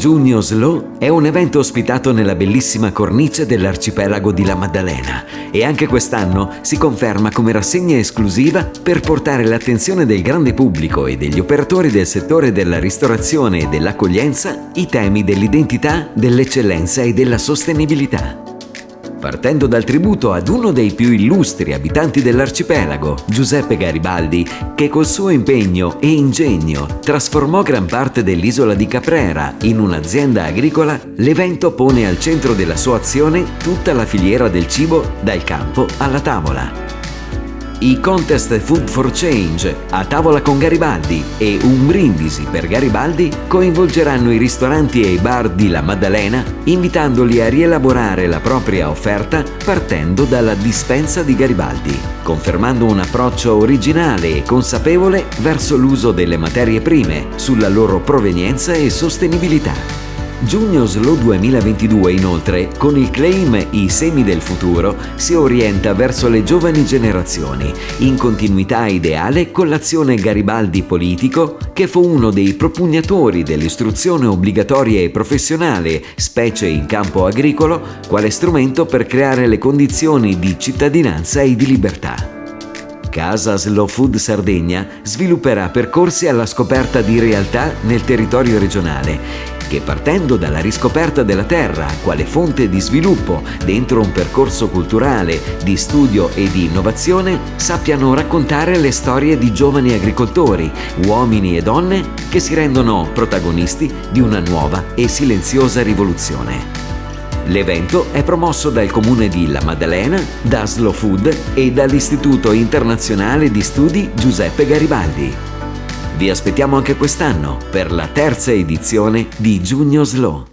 Giugno Slow è un evento ospitato nella bellissima cornice dell'arcipelago di La Maddalena e anche quest'anno si conferma come rassegna esclusiva per portare l'attenzione del grande pubblico e degli operatori del settore della ristorazione e dell'accoglienza i temi dell'identità, dell'eccellenza e della sostenibilità. Partendo dal tributo ad uno dei più illustri abitanti dell'arcipelago, Giuseppe Garibaldi, che col suo impegno e ingegno trasformò gran parte dell'isola di Caprera in un'azienda agricola, l'evento pone al centro della sua azione tutta la filiera del cibo dal campo alla tavola. I contest Food for Change, A tavola con Garibaldi e Un brindisi per Garibaldi coinvolgeranno i ristoranti e i bar di La Maddalena, invitandoli a rielaborare la propria offerta partendo dalla dispensa di Garibaldi, confermando un approccio originale e consapevole verso l'uso delle materie prime, sulla loro provenienza e sostenibilità. Giugno Slow 2022 inoltre, con il claim I semi del futuro, si orienta verso le giovani generazioni, in continuità ideale con l'azione Garibaldi Politico, che fu uno dei propugnatori dell'istruzione obbligatoria e professionale, specie in campo agricolo, quale strumento per creare le condizioni di cittadinanza e di libertà. Casa Slow Food Sardegna svilupperà percorsi alla scoperta di realtà nel territorio regionale, che partendo dalla riscoperta della terra quale fonte di sviluppo dentro un percorso culturale, di studio e di innovazione, sappiano raccontare le storie di giovani agricoltori, uomini e donne che si rendono protagonisti di una nuova e silenziosa rivoluzione. L'evento è promosso dal Comune di La Maddalena, da Slow Food e dall'Istituto Internazionale di Studi Giuseppe Garibaldi. Vi aspettiamo anche quest'anno per la terza edizione di Giugno Slow.